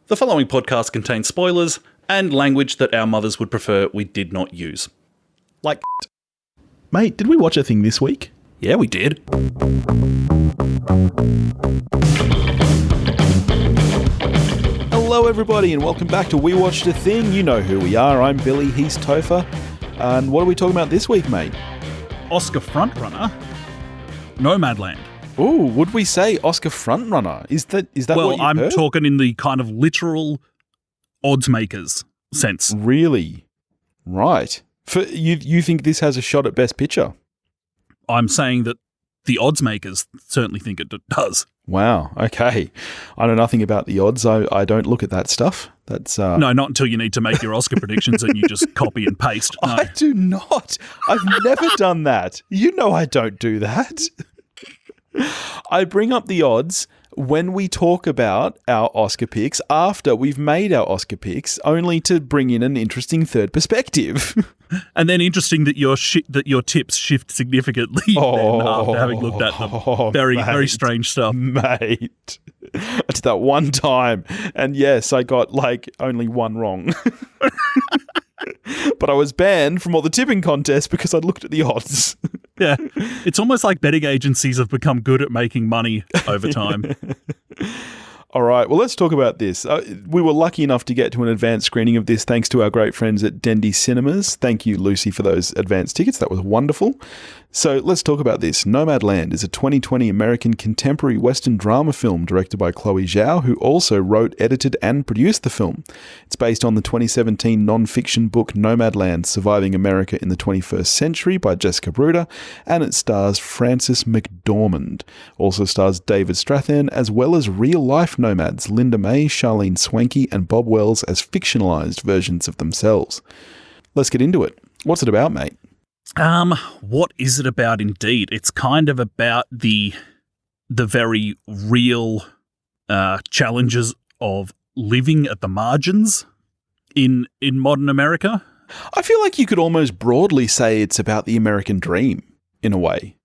The following podcast contains spoilers and language that our mothers would prefer we did not use. Like, Mate, did we watch a thing this week? yeah, we did. Hello, everybody, and welcome back to We Watched a Thing. You know who we are. I'm Billy, he's Topher. And what are we talking about this week, mate? Oscar frontrunner, Nomadland. Ooh, would we say Oscar frontrunner? Is that Well, what you I'm heard? talking in the kind of literal odds makers sense. Really? Right. For you think this has a shot at Best Picture? I'm saying that the odds makers certainly think it does. Wow, okay. I know nothing about the odds. I don't look at that stuff. That's No, not until you need to make your Oscar predictions and you just copy and paste. No. I do not. I've never done that. You know I don't do that. I bring up the odds when we talk about our Oscar picks after we've made our Oscar picks, only to bring in an interesting third perspective. And then interesting that your tips shift significantly then after having looked at them. Very strange stuff. Mate, I did that one time, and yes, I got only one wrong. But I was banned from all the tipping contests because I'd looked at the odds. Yeah. It's almost like betting agencies have become good at making money over time. All right, well, let's talk about this. We were lucky enough to get to an advanced screening of this thanks to our great friends at Dendy Cinemas. Thank you, Lucy, for those advanced tickets. That was wonderful. So let's talk about this. Nomadland is a 2020 American contemporary Western drama film directed by Chloe Zhao, who also wrote, edited, and produced the film. It's based on the 2017 non-fiction book Nomadland, Surviving America in the 21st Century by Jessica Bruder, and it stars Frances McDormand. Also stars David Strathairn, as well as real-life nomads Linda May, Charlene Swankie, and Bob Wells as fictionalized versions of themselves. Let's get into it. What's it about, mate? What is it about indeed? It's kind of about the very real challenges of living at the margins in modern America. I feel like you could almost broadly say it's about the American dream, in a way.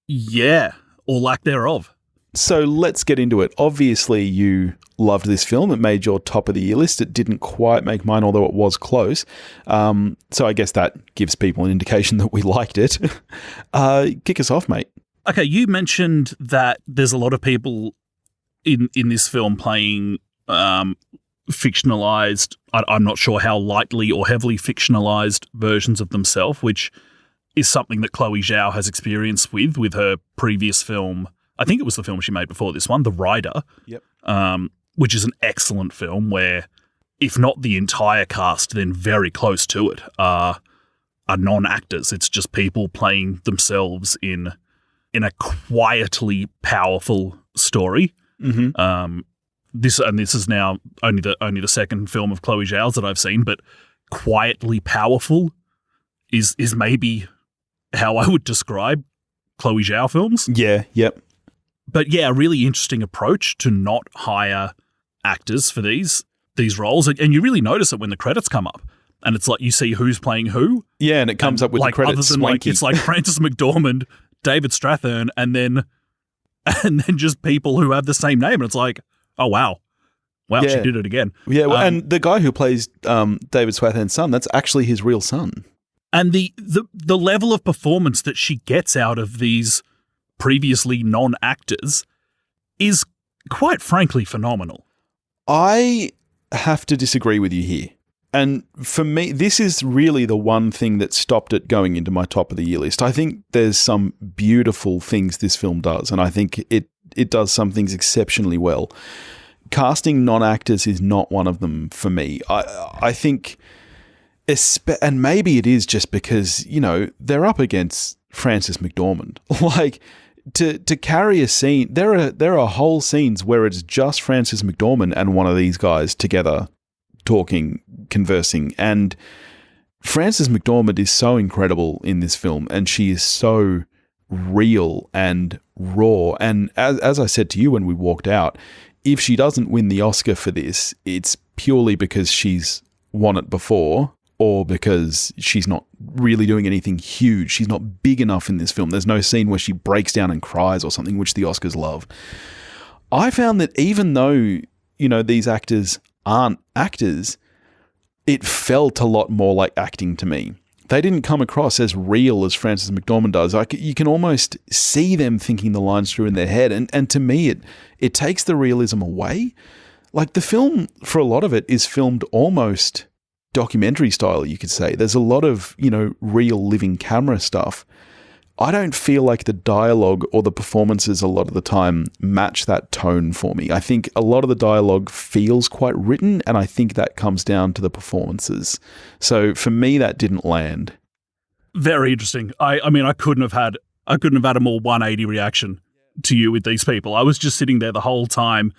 Yeah, or lack thereof. So let's get into it. Obviously, you loved this film. It made your top of the year list. It didn't quite make mine, although it was close. So I guess that gives people an indication that we liked it. Kick us off, mate. Okay, you mentioned that there's a lot of people in this film playing fictionalized, I'm not sure how lightly or heavily fictionalized versions of themselves, which is something that Chloe Zhao has experience with her previous film. I think it was the film she made before this one, The Rider, Yep. Which is an excellent film where, if not the entire cast, then very close to it, are non-actors. It's just people playing themselves in a quietly powerful story. Mm-hmm. This is now only the second film of Chloe Zhao's that I've seen, but quietly powerful is maybe how I would describe Chloe Zhao films. Yeah, yep. But yeah, a really interesting approach to not hire actors for these roles. And you really notice it when the credits come up. And it's like you see who's playing who. Yeah, and it comes up with the credits. Other than it's like Frances McDormand, David Strathairn, and then just people who have the same name. And it's like, oh, wow. Wow, Yeah. she did it again. Yeah, well, and the guy who plays David Strathairn's son, that's actually his real son. And the level of performance that she gets out of these previously non-actors is quite frankly phenomenal. I have to disagree with you here. And for me, this is really the one thing that stopped it going into my top of the year list. I think there's some beautiful things this film does, and I think it does some things exceptionally well. Casting non-actors is not one of them for me. I think, and maybe it is just because, they're up against Frances McDormand. To carry a scene, there are whole scenes where it's just Frances McDormand and one of these guys together talking, conversing, and Frances McDormand is so incredible in this film, and she is so real and raw. And as I said to you when we walked out, if she doesn't win the Oscar for this, it's purely because she's won it before, or because she's not really doing anything huge. She's not big enough in this film. There's no scene where she breaks down and cries or something, which the Oscars love. I found that even though, these actors aren't actors, it felt a lot more like acting to me. They didn't come across as real as Frances McDormand does. Like, you can almost see them thinking the lines through in their head. And to me, it takes the realism away. Like, the film, for a lot of it, is filmed almost documentary style, you could say. There's a lot of, real living camera stuff. I don't feel like the dialogue or the performances a lot of the time match that tone for me. I think a lot of the dialogue feels quite written, and I think that comes down to the performances. So for me, that didn't land. Very interesting. I mean, I couldn't have had a more 180 reaction to you with these people. I was just sitting there the whole time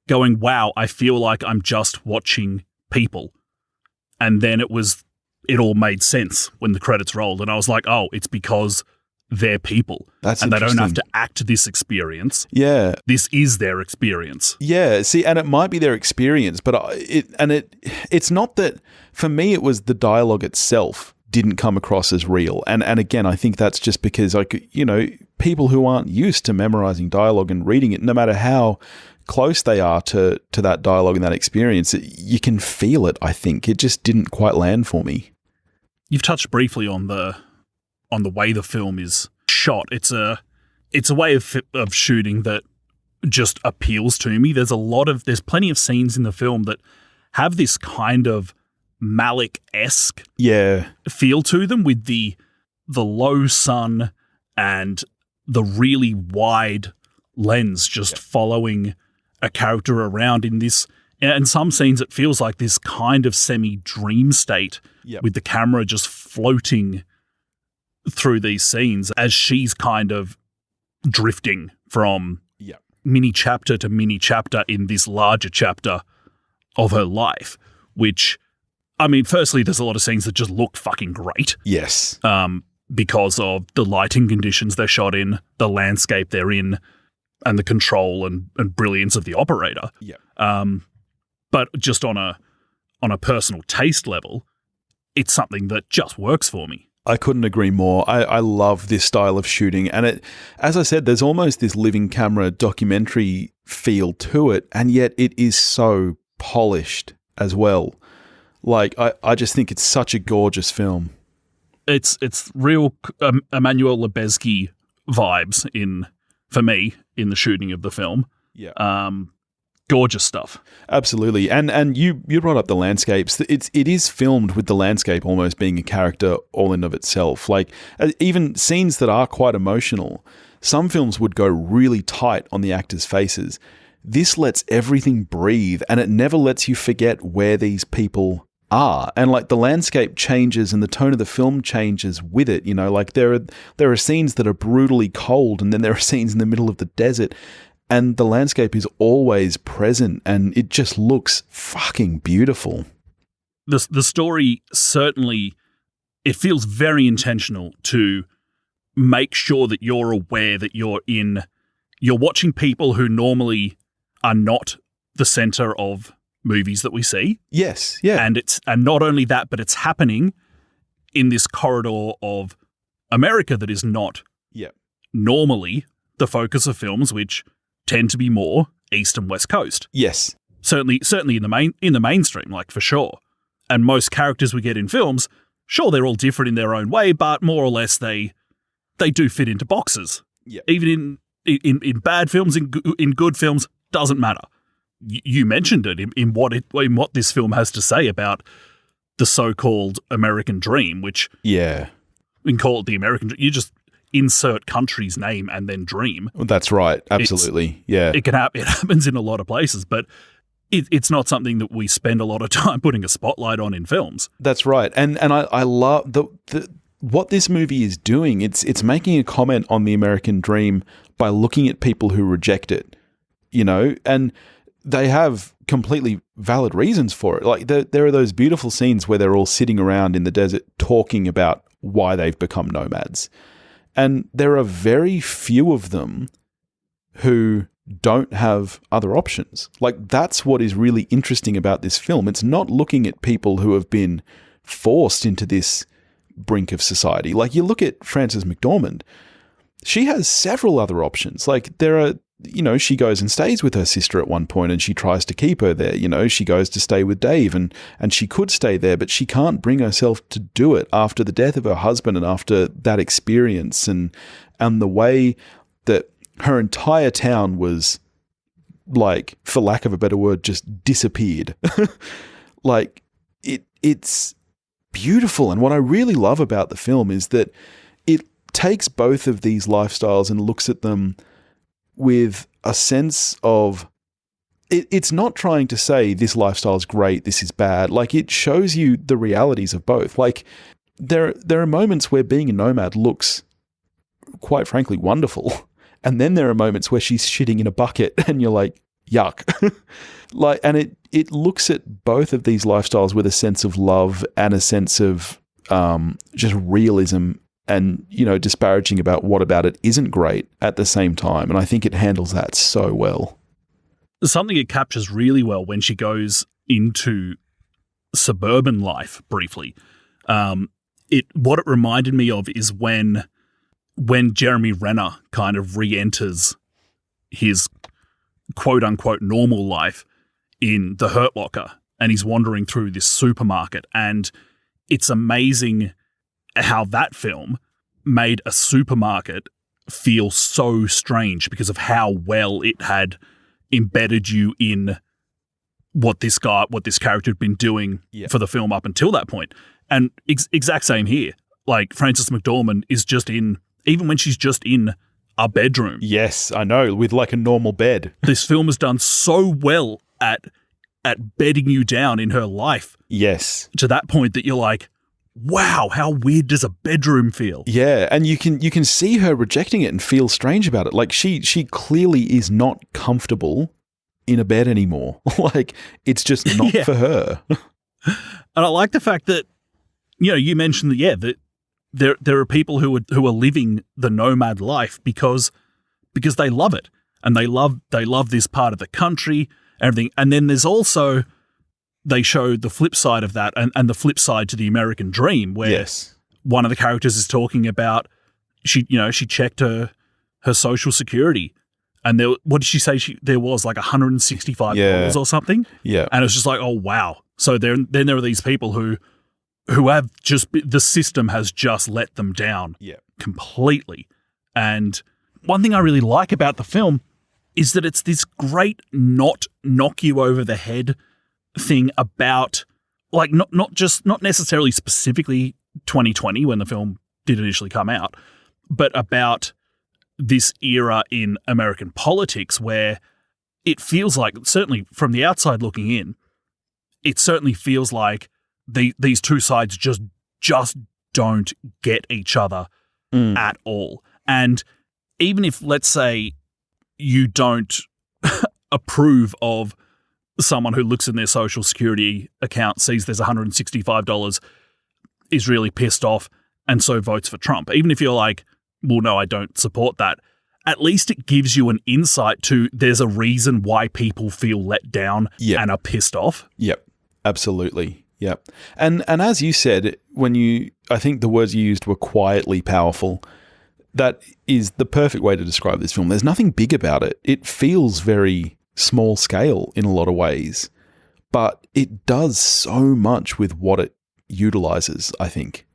going, wow, I feel like I'm just watching people. And then it all made sense when the credits rolled. And I was like, oh, it's because they're people. That's and they don't interesting. have to act this experience. Yeah. This is their experience. Yeah. See, and it might be their experience, but it's not that, for me, it was the dialogue itself didn't come across as real. And again, I think that's just because, people who aren't used to memorizing dialogue and reading it, no matter how close they are to that dialogue and that experience, you can feel it, I think. It just didn't quite land for me. You've touched briefly on the way the film is shot. It's a way of shooting that just appeals to me. There's plenty of scenes in the film that have this kind of Malick-esque feel to them, with the low sun and the really wide lens just following a character around in this. In some scenes, it feels like this kind of semi-dream state with the camera just floating through these scenes as she's kind of drifting from mini chapter to mini chapter in this larger chapter of her life, which, I mean, firstly, there's a lot of scenes that just look fucking great. Yes. Because of the lighting conditions they're shot in, the landscape they're in, and the control and brilliance of the operator. Yeah. But just on a personal taste level, it's something that just works for me. I couldn't agree more. I love this style of shooting. And it, as I said, there's almost this living camera documentary feel to it, and yet it is so polished as well. Like, I just think it's such a gorgeous film. It's real Emmanuel Lubezki vibes for me in the shooting of the film. Yeah. Gorgeous stuff. Absolutely. And you brought up the landscapes. It is filmed with the landscape almost being a character all in of itself. Like, even scenes that are quite emotional, some films would go really tight on the actors' faces. This lets everything breathe, and it never lets you forget where these people are. And like, the landscape changes and the tone of the film changes with it. Like, there are scenes that are brutally cold, and then there are scenes in the middle of the desert. And the landscape is always present, and it just looks fucking beautiful. The story certainly, it feels very intentional to make sure that you're aware that you're watching people who normally are not the center of movies that we see. Yes, yeah. And not only that, but it's happening in this corridor of America that is not normally the focus of films, which tend to be more East and West Coast. Yes. Certainly in the mainstream, like, for sure. And most characters we get in films, sure, they're all different in their own way, but more or less they do fit into boxes. Yeah. Even in bad films, in good films, doesn't matter. You mentioned it in what this film has to say about the so-called American dream, which we can call it the American dream. You just insert country's name and then dream. That's right. Absolutely. It happens in a lot of places, but it's not something that we spend a lot of time putting a spotlight on in films. That's right. And I love what this movie is doing. It's making a comment on the American dream by looking at people who reject it, and they have completely valid reasons for it. Like, there are those beautiful scenes where they're all sitting around in the desert talking about why they've become nomads. And there are very few of them who don't have other options. Like, that's what is really interesting about this film. It's not looking at people who have been forced into this brink of society. Like, you look at Frances McDormand, she has several other options. Like, there are she goes and stays with her sister at one point and she tries to keep her there. She goes to stay with Dave and she could stay there, but she can't bring herself to do it after the death of her husband and after that experience and the way that her entire town was, like, for lack of a better word, just disappeared. Like, it's beautiful. And what I really love about the film is that it takes both of these lifestyles and looks at them with a sense of, it's not trying to say this lifestyle is great, this is bad. Like, it shows you the realities of both. Like, there are moments where being a nomad looks, quite frankly, wonderful. And then there are moments where she's shitting in a bucket and you're like, yuck. Like, and it looks at both of these lifestyles with a sense of love and a sense of just realism and, disparaging about what about it isn't great at the same time. And I think it handles that so well. Something it captures really well when she goes into suburban life briefly. What it reminded me of is when Jeremy Renner kind of re-enters his quote-unquote normal life in The Hurt Locker, and he's wandering through this supermarket, and it's amazing how that film made a supermarket feel so strange because of how well it had embedded you in what this character had been doing for the film up until that point. And exact same here. Like, Frances McDormand is just in, even when she's just in a bedroom. Yes, I know, with like a normal bed. This film has done so well at bedding you down in her life. Yes. To that point that you're like, wow, how weird does a bedroom feel? Yeah, and you can see her rejecting it and feel strange about it. Like, she clearly is not comfortable in a bed anymore. Like, it's just not for her. And I like the fact that, you mentioned that, that there are people who are living the nomad life because they love it, and they love this part of the country, everything. And then there's also, they show the flip side of that and the flip side to the American dream, where one of the characters is talking about she checked her social security, and what did she say? There was like $165 or something. Yeah, and it's just like, oh wow. So then there are these people who have just, the system has just let them down completely. And one thing I really like about the film is that it's this great not knock you over the head thing about, like, not necessarily specifically 2020 when the film did initially come out, but about this era in American politics where it feels like, certainly from the outside looking in, it certainly feels like these two sides just don't get each other at all. And even if, let's say, you don't approve of someone who looks in their social security account, sees there's $165, is really pissed off, and so votes for Trump. Even if you're like, well, no, I don't support that, at least it gives you an insight to, there's a reason why people feel let down and are pissed off. Yep, absolutely. Yep. And as you said, I think the words you used were quietly powerful. That is the perfect way to describe this film. There's nothing big about it. It feels very small scale in a lot of ways, but it does so much with what it utilizes, I think.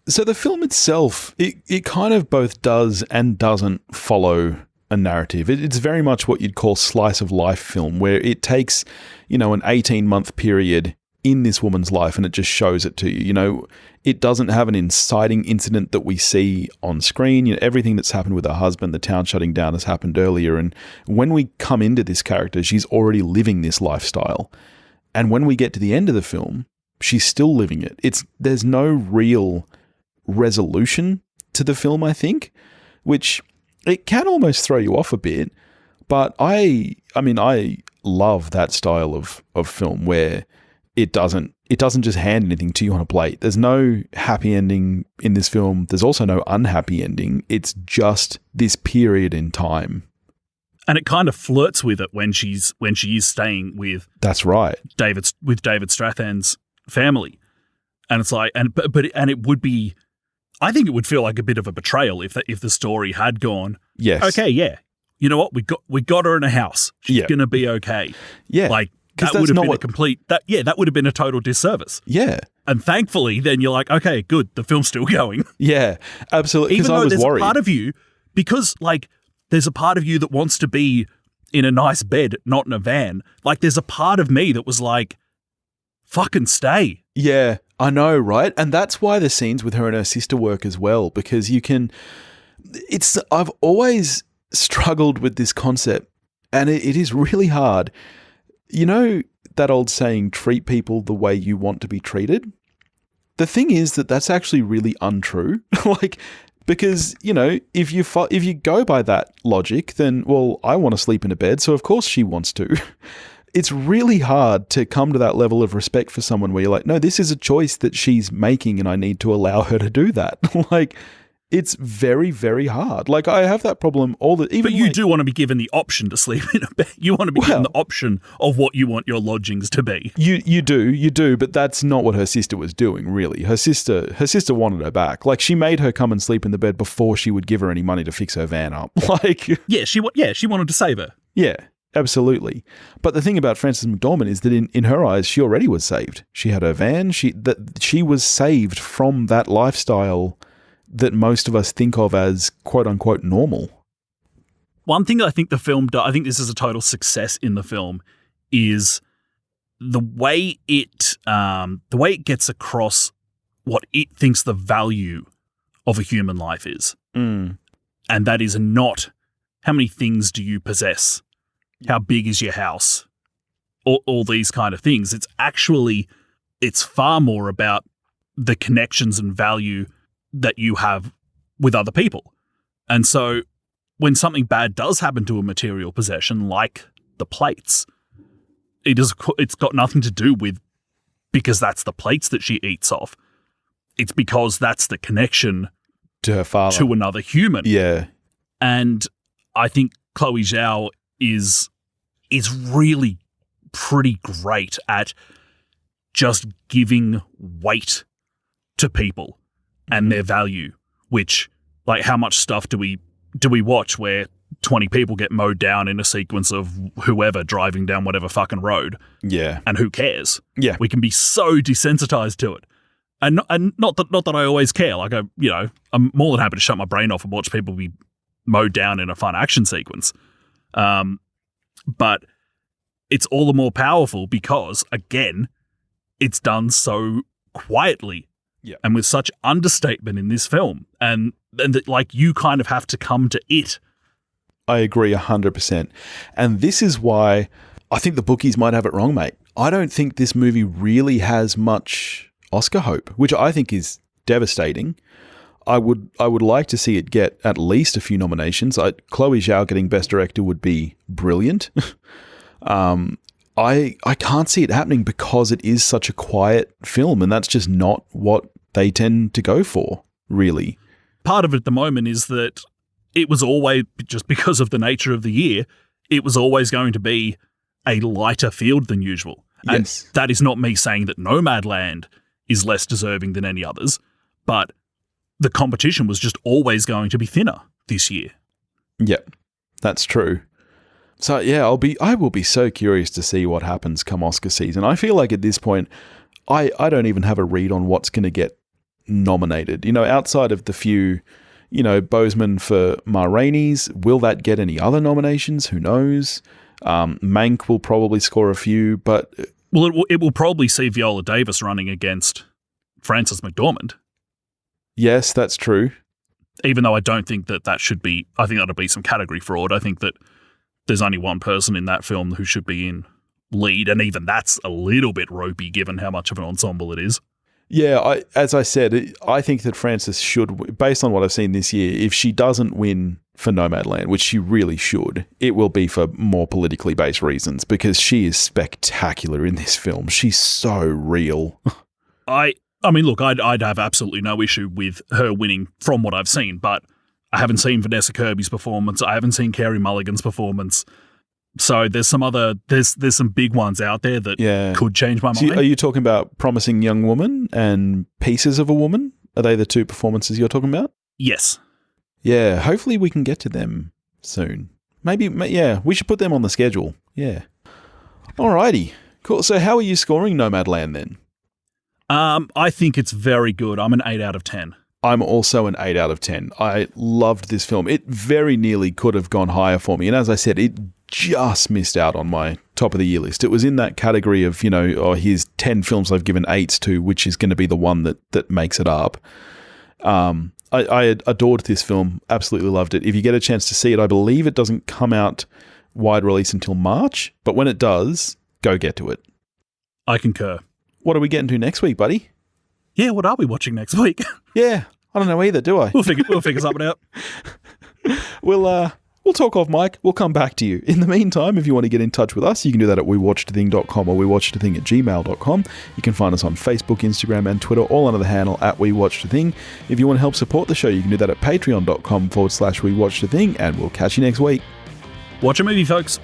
So the film itself, it kind of both does and doesn't follow a narrative. It's very much what you'd call slice of life film, where it takes, an 18-month period in this woman's life and it just shows it to you. It doesn't have an inciting incident that we see on screen. Everything that's happened with her husband, the town shutting down, has happened earlier. And when we come into this character, she's already living this lifestyle. And when we get to the end of the film, she's still living it. There's no real resolution to the film, I think, which it can almost throw you off a bit. But I love that style of film where it doesn't just hand anything to you on a plate. There's no happy ending in this film. There's also no unhappy ending. It's just this period in time. And it kind of flirts with it when she is staying with, that's right, David Strathairn's family. And it's like, and it would be, I think it would feel like a bit of a betrayal if the story had gone, yes, okay, yeah, you know what, we got her in a house. She's going to be okay. Yeah. Like, that would have been that would have been a total disservice. Yeah. And thankfully, then you're like, okay, good, the film's still going. Yeah, absolutely. Even though there's worried. a part of you, because like there's a part of you that wants to be in a nice bed, not in a van. Like there's a part of me that was like, fucking stay. Yeah, I know, right? And that's why the scenes with her and her sister work as well, because I've always struggled with this concept, and it is really hard. You know that old saying, treat people the way you want to be treated? The thing is that that's actually really untrue. Like, because, you know, if you go by that logic, then, well, I want to sleep in a bed, so of course she wants to. It's really hard to come to that level of respect for someone where you're like, no, this is a choice that she's making and I need to allow her to do that. Like, it's very, very hard. Like, I have that problem But you do want to be given the option to sleep in a bed. You want to be given the option of what you want your lodgings to be. You do, but that's not what her sister was doing, really. Her sister wanted her back. Like, she made her come and sleep in the bed before she would give her any money to fix her van up. Like, she wanted to save her. Yeah, absolutely. But the thing about Frances McDormand is that in her eyes, she already was saved. She had her van. She was saved from that lifestyle that most of us think of as quote-unquote normal. One thing that I think the film does, I think this is a total success in the film, is the way it gets across what it thinks the value of a human life is. Mm. And that is not how many things do you possess, how big is your house, all these kind of things. It's far more about the connections and value that you have with other people. And so when something bad does happen to a material possession like the plates, it's got nothing to do with because that's the plates that she eats off. It's because that's the connection to her father, to another human. Yeah. And I think Chloe Zhao is really pretty great at just giving weight to people and their value, which, like, how much stuff do we watch where 20 people get mowed down in a sequence of whoever driving down whatever fucking road? Yeah. And who cares? Yeah. We can be so desensitized to it. And not that I always care. Like, I'm more than happy to shut my brain off and watch people be mowed down in a fun action sequence. But it's all the more powerful because, again, it's done so quietly. Yeah. And with such understatement in this film. And like, you kind of have to come to it. I agree 100%. And this is why I think the bookies might have it wrong, mate. I don't think this movie really has much Oscar hope, which I think is devastating. I would like to see it get at least a few nominations. Chloe Zhao getting Best Director would be brilliant. I can't see it happening because it is such a quiet film, and that's just not what they tend to go for, really. Part of it at the moment is that it was always, just because of the nature of the year, it was always going to be a lighter field than usual. Yes. And that is not me saying that Nomadland is less deserving than any others, but the competition was just always going to be thinner this year. Yep, that's true. So yeah, I will be so curious to see what happens come Oscar season. I feel like at this point, I don't even have a read on what's going to get nominated. You know, outside of the few, you know, Boseman for Ma Rainey's, will that get any other nominations? Who knows? Mank will probably score a few, but well, it will probably see Viola Davis running against Frances McDormand. Yes, that's true. Even though I don't think that should be, I think that'll be some category fraud. I think that there's only one person in that film who should be in lead, and even that's a little bit ropey given how much of an ensemble it is. Yeah, as I said, I think that Frances should, based on what I've seen this year, if she doesn't win for Nomadland, which she really should, it will be for more politically based reasons, because she is spectacular in this film. She's so real. I mean, look, I'd have absolutely no issue with her winning from what I've seen, but I haven't seen Vanessa Kirby's performance. I haven't seen Carey Mulligan's performance. So there's some big ones out there that could change my mind. Are you talking about Promising Young Woman and Pieces of a Woman? Are they the two performances you're talking about? Yes. Yeah, hopefully we can get to them soon. Yeah, we should put them on the schedule. Yeah. Alrighty. Cool. So how are you scoring Nomadland then? I think it's very good. I'm an 8 out of 10. I'm also an 8 out of 10. I loved this film. It very nearly could have gone higher for me. And as I said, it just missed out on my top of the year list. It was in that category of, here's 10 films I've given 8s to, which is going to be the one that makes it up. I adored this film. Absolutely loved it. If you get a chance to see it, I believe it doesn't come out wide release until March. But when it does, go get to it. I concur. What are we getting to next week, buddy? Yeah, what are we watching next week? Yeah, I don't know either, do I? We'll figure something out. We'll talk off mic. We'll come back to you. In the meantime, if you want to get in touch with us, you can do that at wewatchedathing.com or wewatchedathing@gmail.com. You can find us on Facebook, Instagram, and Twitter, all under the handle at wewatchedathing. If you want to help support the show, you can do that at patreon.com/wewatchedathing, and we'll catch you next week. Watch a movie, folks.